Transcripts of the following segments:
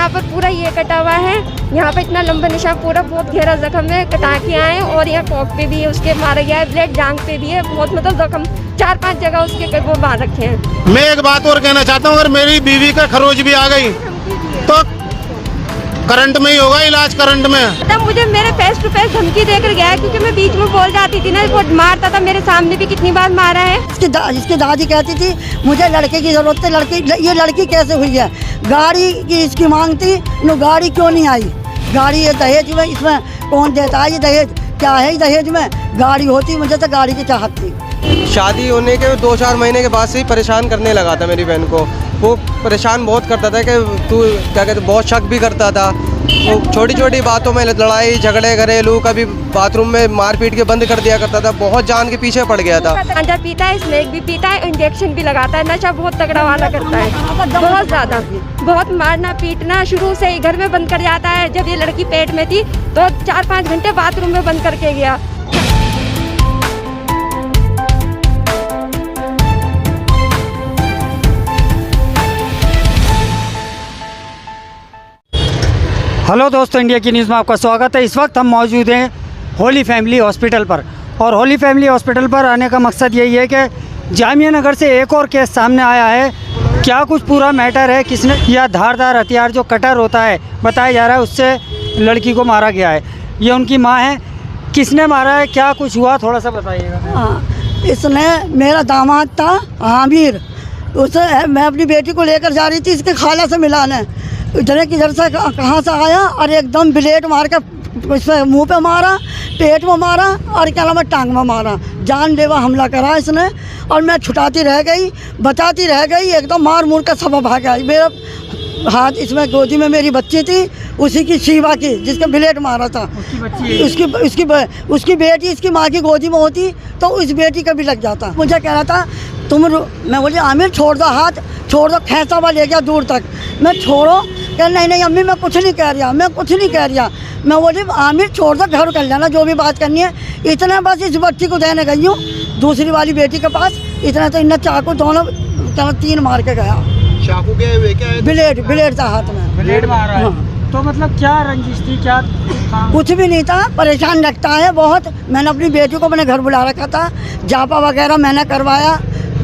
यहाँ पर पूरा ये कटा हुआ है, यहाँ पे इतना लंबा निशान, पूरा बहुत गहरा जख्म है, कटाकियाँ हैं और यहाँ कॉक पे भी है, उसके मारा गया है, ब्लेड जांग पे भी है, बहुत मतलब जख्म 4-5 जगह उसके वो बांध रखे हैं। मैं एक बात और कहना चाहता हूँ, अगर मेरी बीवी का खरोच भी आ गई तो करंट में ही होगा इलाज, करंट में। तब मुझे मेरे फेस टू फेस धमकी देकर गया है, क्योंकि मैं बीच में बोल जाती थी ना, वो मारता था, मेरे सामने भी कितनी बार मारा है। इसकी दादी कहती थी मुझे लड़के की जरूरत है, ये लड़की कैसे हुई है, गाड़ी की इसकी मांग थी, गाड़ी क्यों नहीं आई, गाड़ी ये दहेज में, इसमें कौन देता है ये दहेज, क्या है दहेज में, गाड़ी होती मुझे तो गाड़ी की चाहत थी। शादी होने के 2-4 महीने के बाद से ही परेशान करने लगा था मेरी बहन को। वो परेशान बहुत करता था कि तू क्या कहते, बहुत शक भी करता था। वो छोटी छोटी बातों में लड़ाई झगड़े घरेलू, कभी बाथरूम में मारपीट के बंद कर दिया करता था, बहुत जान के पीछे पड़ गया था। गांजा पीता है, स्नेक भी पीता है, इंजेक्शन भी लगाता है, नशा बहुत तगड़ा वाला करता है, बहुत ज़्यादा, बहुत मारना पीटना, शुरू से ही घर में बंद कर जाता है। जब ये लड़की पेट में थी तो 4-5 घंटे बाथरूम में बंद करके गया। हेलो दोस्तों, इंडिया की न्यूज़ में आपका स्वागत है। इस वक्त हम मौजूद हैं होली फैमिली हॉस्पिटल पर, और होली फैमिली हॉस्पिटल पर आने का मकसद यही है कि जामिया नगर से एक और केस सामने आया है। क्या कुछ पूरा मैटर है, किसने यह धारदार हथियार जो कटर होता है बताया जा रहा है, उससे लड़की को मारा गया है। ये उनकी माँ है, किसने मारा है, क्या कुछ हुआ, थोड़ा सा बताइएगा। हाँ, इसने, मेरा दामाद था आमिर, उसे मैं अपनी बेटी को लेकर जा रही थी इसके खाला से मिलाने, इधर किधर से कहाँ से आया और एकदम ब्लेड मार के इसमें मुंह पे मारा, पेट में मारा और क्या नाम है टांग में मारा, जानलेवा हमला करा इसने। और मैं छुटाती रह गई, बचाती रह गई, एकदम मार मुर का सब भाग गया। मेरा हाथ इसमें, गोदी में मेरी बच्ची थी, उसी की शिवा की, जिसके ब्लेड मारा था, उसकी बेटी इसकी माँ की गोदी में होती तो उस बेटी का भी लग जाता। मुझे कह रहा था मैं बोली आमिर छोड़ दो हाथ, छोड़ दो, खैसा हुआ ले गया दूर तक, मैं छोड़ो, कह नहीं अम्मी मैं कुछ नहीं कह रहा, मैं कुछ नहीं कह रहा। मैं बोली आमिर छोड़ दो, घर कर लेना जो भी बात करनी है। इतना बस इस बच्ची को देने गई हूँ दूसरी वाली बेटी के पास, इतना तो इन्हें चाकू दोनों 3 मार के गया। चाकू क्या है? ब्लेड था हाथ में, ब्लेड मारा है। हाँ। तो मतलब क्या रंजिश थी, क्या कुछ भी नहीं था, परेशान रखता है बहुत। मैंने अपनी बेटी को अपने घर बुला रखा था, जापा वगैरह मैंने करवाया,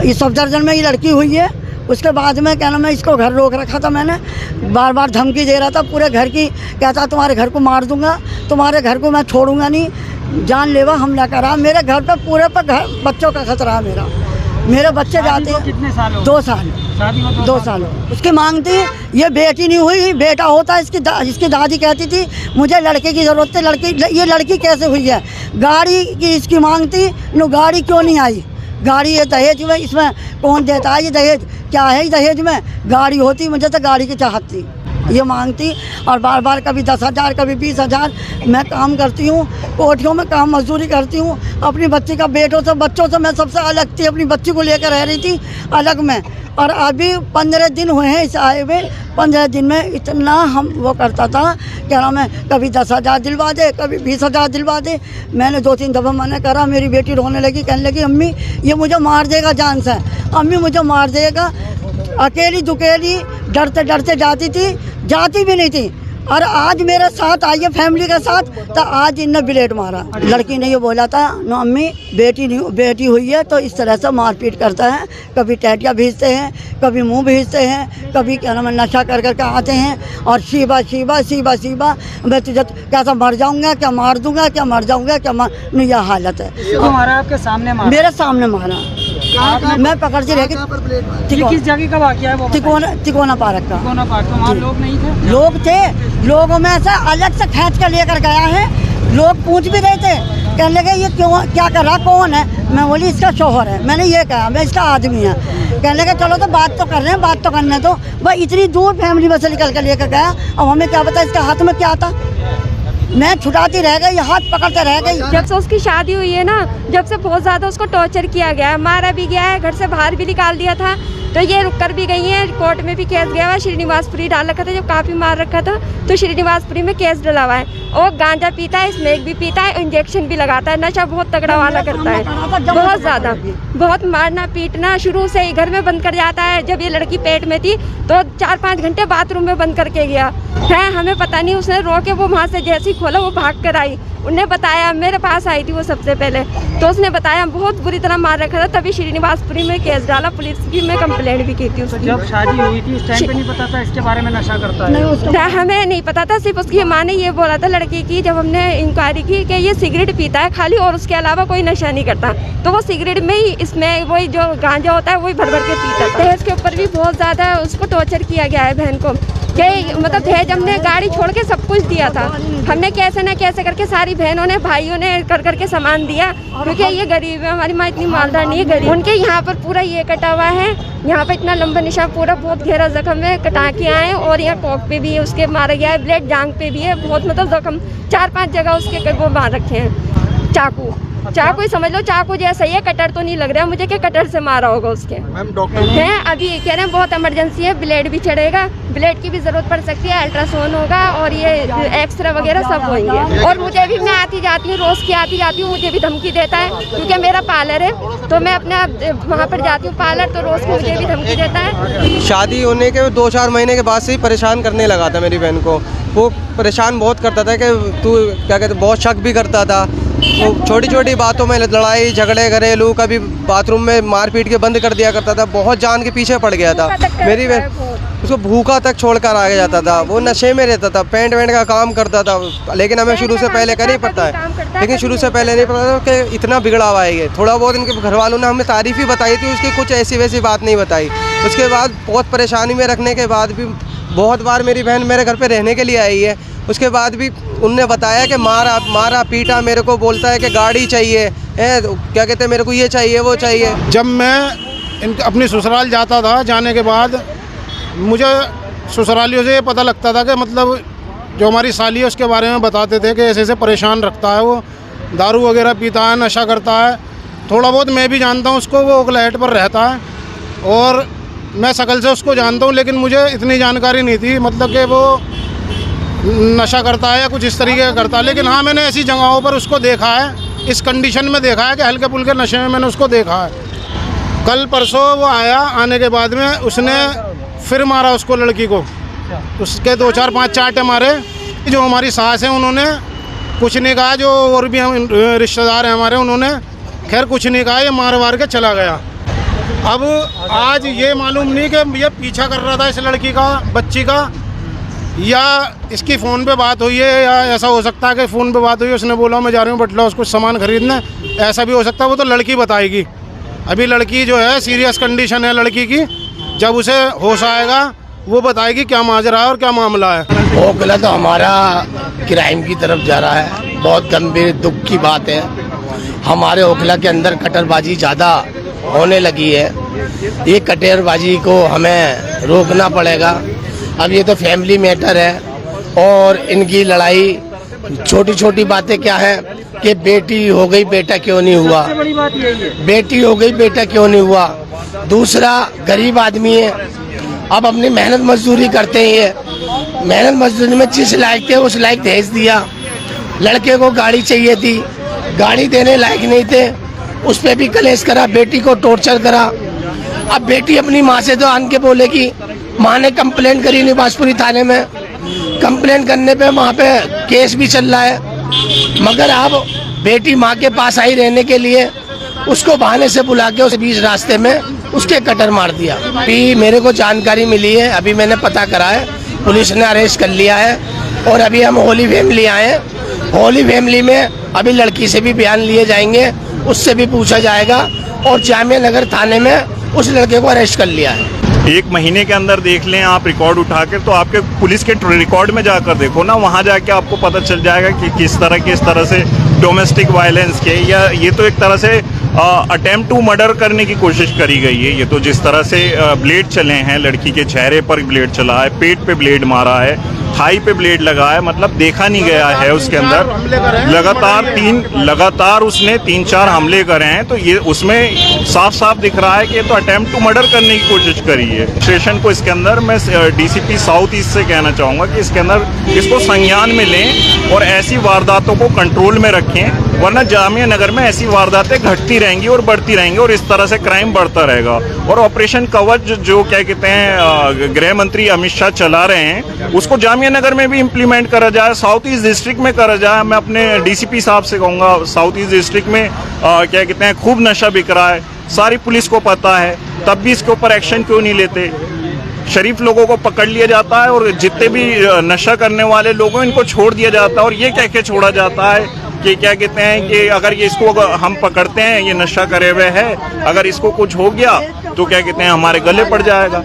इस सफदरजंग में ये लड़की हुई है। उसके बाद में क्या नाम है, इसको घर रोक रखा था मैंने, बार बार धमकी दे रहा था पूरे घर की, कहता तुम्हारे घर को मार दूंगा, तुम्हारे घर को मैं छोड़ूंगा नहीं, जानलेवा हमला करा। मेरे घर पे पूरे पर बच्चों का खतरा है मेरे बच्चे जाते हैं। कितने साल हो? 2 साल। शादी को 2 साल हो। उसकी मांग थी ये बेटी नहीं हुई, बेटा होता। इसकी दादी कहती थी मुझे लड़के की ज़रूरत है, ये लड़की कैसे हुई है, गाड़ी की इसकी मांग थी, गाड़ी क्यों नहीं आई, गाड़ी ये दहेज में, इसमें कौन देता है ये दहेज, क्या है दहेज में, गाड़ी होती मुझे तो गाड़ी की चाहत थी, ये मांगती। और बार बार कभी 10,000 कभी 20,000। मैं काम करती हूँ, कोठियों में काम मजदूरी करती हूँ, अपनी बच्ची का बच्चों से मैं सबसे अलग थी, अपनी बच्ची को लेकर रह रही थी अलग में। और अभी 15 दिन हुए हैं इस आए हुए, 15 दिन में इतना हम वो करता था, क्या नाम है, कभी 10,000 दिलवा दे, कभी 20,000 दिलवा दे। मैंने 2-3 दफ़ा मना करा, मेरी बेटी रोने लगी, कहने लगी अम्मी ये मुझे मार देगा जान से, अम्मी मुझे मार देगा। अकेली दुकेली डरते डरते जाती भी नहीं थी। और आज मेरे साथ आई है फैमिली के साथ, तो आज इनने ब्लेड मारा। लड़की ने ये बोला था नो अम्मी बेटी हुई है, तो इस तरह से मारपीट करता है, कभी टैटिया भेजते हैं, कभी मुंह भेजते हैं, कभी क्या नाम है नशा कर करके आते हैं। और शिवा मैं तुझे कैसा मर जाऊंगा, क्या मार दूंगा, क्या मर जाऊंगा, क्या मार, यह हालत है। मारा आपके सामने मारा? मेरे सामने मारा, मैं पकड़ती रह गई। किस जगह का वाकया है वो? तिकोना पार्क का। तिकोना पार्क। तो वहाँ लोग नहीं थे? लोग थे, लोगों में से अलग से खींच कर लेकर गया है। लोग पूछ भी रहे थे, कहने लगे ये क्यों, क्या कर रहा, कौन है। मैं बोली इसका शोहर है, मैंने ये कहा मैं इसका आदमी है। कहने लगे चलो तो बात तो कर रहे हैं, बात तो करने दो। भाई इतनी दूर फैमिली में से निकल कर लेकर गया, अब हमें क्या पता इसका हाथ में क्या था। मैं छुटाती रह गई, हाथ पकड़ते रह गई। जब से उसकी शादी हुई है ना, जब से बहुत ज़्यादा उसको टॉर्चर किया गया है, मारा भी गया है, घर से बाहर भी निकाल दिया था। तो ये रुक कर भी गई हैं, कोर्ट में भी केस गया हुआ है। श्रीनिवासपुरी डाल रखा था, जब काफ़ी मार रखा था तो श्रीनिवासपुरी में केस डला हुआ है। और गांजा पीता है, स्नेक भी पीता है, इंजेक्शन भी लगाता है, नशा बहुत तगड़ा वाला करता है, बहुत ज़्यादा बहुत मारना पीटना, शुरू से ही घर में बंद कर जाता है। जब ये लड़की पेट में थी तो 4-5 घंटे बाथरूम में बंद करके गया है। हमें पता नहीं, उसने रोके वो वहाँ से जैसे ही खोला वो भाग कर आई। उन्हें बताया, मेरे पास आई थी वो सबसे पहले, तो उसने बताया बहुत बुरी तरह मार रखा था। तभी श्रीनिवासपुरी में केस डाला, पुलिस की में कंप्लेंट भी की थी उसकी। जब शादी हुई थी उस टाइम पे नहीं पता था इसके बारे में नशा करता है? हमें नहीं पता था, सिर्फ उसकी माँ ने ये बोला था लड़की की, जब हमने इंक्वायरी की कि ये सिगरेट पीता है खाली और उसके अलावा कोई नशा नहीं करता। तो वो सिगरेट में ही, इसमें वही जो गांजा होता है वही भर भर के पीता था। दहेज के ऊपर भी बहुत ज़्यादा उसको टॉर्चर किया गया है बहन को, कि मतलब दहेज हमने गाड़ी छोड़ के सब कुछ दिया था। हमने कैसे ना कैसे करके सारी बहनों ने भाइयों ने कर करके सामान दिया, क्योंकि ये गरीब है, हमारी माँ इतनी मालदार नहीं है, गरीब। उनके यहाँ पर पूरा ये कटा हुआ है, यहाँ पे इतना लंबा निशान, पूरा बहुत गहरा जख्म है, कटाकियाँ हैं और यहाँ कोक पे भी है, उसके मारा गया है, ब्लेड जांग पे भी है, बहुत मतलब जख्म 4-5 जगह उसके वो मार रखे हैं। चाकू ही समझ लो, चाकू जैसा ही है, कटर तो नहीं लग रहा है मुझे कि कटर से मारा होगा उसके। मैम डॉक्टर है अभी कह रहे हैं बहुत इमरजेंसी है, ब्लेड भी चढ़ेगा, ब्लेड की भी जरूरत पड़ सकती है, अल्ट्रासाउंड होगा और ये एक्सरे वगैरह सब होंगे। और मुझे भी, मैं आती जाती हूँ, रोज की आती जाती हूँ, मुझे भी धमकी देता है, क्योंकि मेरा पार्लर है तो मैं अपने वहाँ पर जाती हूँ पार्लर, तो रोज की मुझे भी धमकी देता है। शादी होने के 2-4 महीने के बाद से ही परेशान करने लगा था मेरी बहन को। वो परेशान बहुत करता था कि तू क्या कहते, बहुत शक भी करता था। वो छोटी छोटी बातों में लड़ाई झगड़े घरेलू, कभी बाथरूम में मार पीट के बंद कर दिया करता था, बहुत जान के पीछे पड़ गया था मेरी बहन। उसको भूखा तक छोड़कर आ जाता था, वो नशे में रहता था, पेंट वेंट का काम करता था। लेकिन हमें शुरू से पहले का नहीं पता है, लेकिन शुरू से पहले नहीं पता था कि इतना बिगड़ा हुआ है ये। थोड़ा बहुत इनके घर वालों ने हमें तारीफ़ ही बताई थी, उसकी कुछ ऐसी वैसी बात नहीं बताई। उसके बाद बहुत परेशानी में रखने के बाद भी बहुत बार मेरी बहन मेरे घर पे रहने के लिए आई है, उसके बाद भी उनने बताया कि मारा पीटा, मेरे को बोलता है कि गाड़ी चाहिए, क्या कहते हैं, मेरे को ये चाहिए वो चाहिए। जब मैं अपनी ससुराल जाता था, जाने के बाद मुझे ससुरालियों से ये पता लगता था कि मतलब जो हमारी साली है उसके बारे में बताते थे कि ऐसे ऐसे परेशान रखता है, वो दारू वगैरह पीता है, नशा करता है। थोड़ा बहुत मैं भी जानता हूँ उसको, वो ओखलहट पर रहता है और मैं शकल से उसको जानता हूँ, लेकिन मुझे इतनी जानकारी नहीं थी मतलब कि वो नशा करता है या कुछ इस तरीके का करता है। लेकिन हाँ, मैंने ऐसी जगहों पर उसको देखा है, इस कंडीशन में देखा है कि हल्के फुल्के नशे में मैंने उसको देखा है। कल परसों वो आया, आने के बाद में उसने फिर मारा उसको, लड़की को, उसके 2-4-5 चाटे मारे। जो हमारी सास है उन्होंने कुछ नहीं कहा, जो और भी हम रिश्तेदार हैं हमारे, उन्होंने खैर कुछ नहीं कहा, ये मार वार के चला गया। अब आज ये मालूम नहीं कि ये पीछा कर रहा था इस लड़की का, बच्ची का, या इसकी फ़ोन पे बात हुई है, या ऐसा हो सकता है कि फ़ोन पे बात हुई है, उसने बोला मैं जा रही हूँ बटला उसको सामान खरीदने, ऐसा भी हो सकता है। वो तो लड़की बताएगी। अभी लड़की जो है सीरियस कंडीशन है लड़की की, जब उसे होश आएगा वो बताएगी क्या माजरा है और क्या मामला है। ओखला तो हमारा क्राइम की तरफ जा रहा है, बहुत गंभीर दुख की बात है। हमारे ओखला के अंदर कटरबाजी ज़्यादा होने लगी है, ये कटरबाजी को हमें रोकना पड़ेगा। अब ये तो फैमिली मैटर है और इनकी लड़ाई छोटी छोटी बातें क्या है कि बेटी हो गई बेटा क्यों नहीं हुआ, बड़ी बात यही है। बेटी हो गई बेटा क्यों नहीं हुआ। दूसरा, गरीब आदमी है, अब अपनी मेहनत मजदूरी करते ही है, मेहनत मजदूरी में जिस लायक थे उस लायक दहेज दिया। लड़के को गाड़ी चाहिए थी, गाड़ी देने लायक नहीं थे, उस पर भी कलेश करा, बेटी को टॉर्चर करा। अब बेटी अपनी माँ से तो आन के बोले कि माँ ने कंप्लेंट करी निवासपुरी थाने में, कंप्लेंट करने पे वहाँ पे केस भी चल रहा है। मगर अब बेटी माँ के पास आई रहने के लिए उसको बहाने से बुला के उस बीच रास्ते में उसके कटर मार दिया। अभी मेरे को जानकारी मिली है, अभी मैंने पता करा है, पुलिस ने अरेस्ट कर लिया है और अभी हम होली फैमिली आए हैं। होली फैमिली में अभी लड़की से भी बयान लिए जाएंगे, उससे भी पूछा जाएगा और जामिया नगर थाने में उस लड़के को अरेस्ट कर लिया है। 1 महीने के अंदर देख लें आप रिकॉर्ड उठाकर, तो आपके पुलिस के रिकॉर्ड में जाकर देखो ना, वहाँ जाके आपको पता चल जाएगा कि किस तरह से डोमेस्टिक वायलेंस के, या ये तो एक तरह से अटेम्प्ट टू मर्डर करने की कोशिश करी गई है। ये तो जिस तरह से ब्लेड चले हैं, लड़की के चेहरे पर ब्लेड चला है, पेट पे ब्लेड मारा है, थाई पे ब्लेड लगा है, मतलब देखा नहीं गया है उसके अंदर। लगातार उसने 3-4 हमले करे हैं, तो ये उसमें साफ साफ दिख रहा है कि ये तो अटेम्प्ट टू मर्डर करने की कोशिश करी है। स्टेशन को इसके अंदर मैं डीसीपी साउथ ईस्ट से कहना चाहूँगा कि इसके अंदर इसको संज्ञान में लें और ऐसी वारदातों को कंट्रोल में रखें, वरना जामिया नगर में ऐसी वारदातें घटती रहेंगी और बढ़ती रहेंगी और इस तरह से क्राइम बढ़ता रहेगा। और ऑपरेशन कवच जो क्या कहते हैं गृह मंत्री अमित शाह चला रहे हैं, उसको जामिया नगर में भी इम्प्लीमेंट करा जाए, साउथ ईस्ट डिस्ट्रिक्ट में करा जाए। मैं अपने डीसीपी साहब से कहूँगा, साउथ ईस्ट डिस्ट्रिक्ट में क्या कहते हैं खूब नशा बिक रहा है, सारी पुलिस को पता है, तब भी इसके ऊपर एक्शन क्यों नहीं लेते? शरीफ लोगों को पकड़ लिया जाता है और जितने भी नशा करने वाले लोग हैं इनको छोड़ दिया जाता है। और ये कह के छोड़ा जाता है कि क्या कहते हैं कि अगर ये इसको हम पकड़ते हैं, ये नशा करे हुए है, अगर इसको कुछ हो गया तो क्या कहते हैं हमारे गले पड़ जाएगा।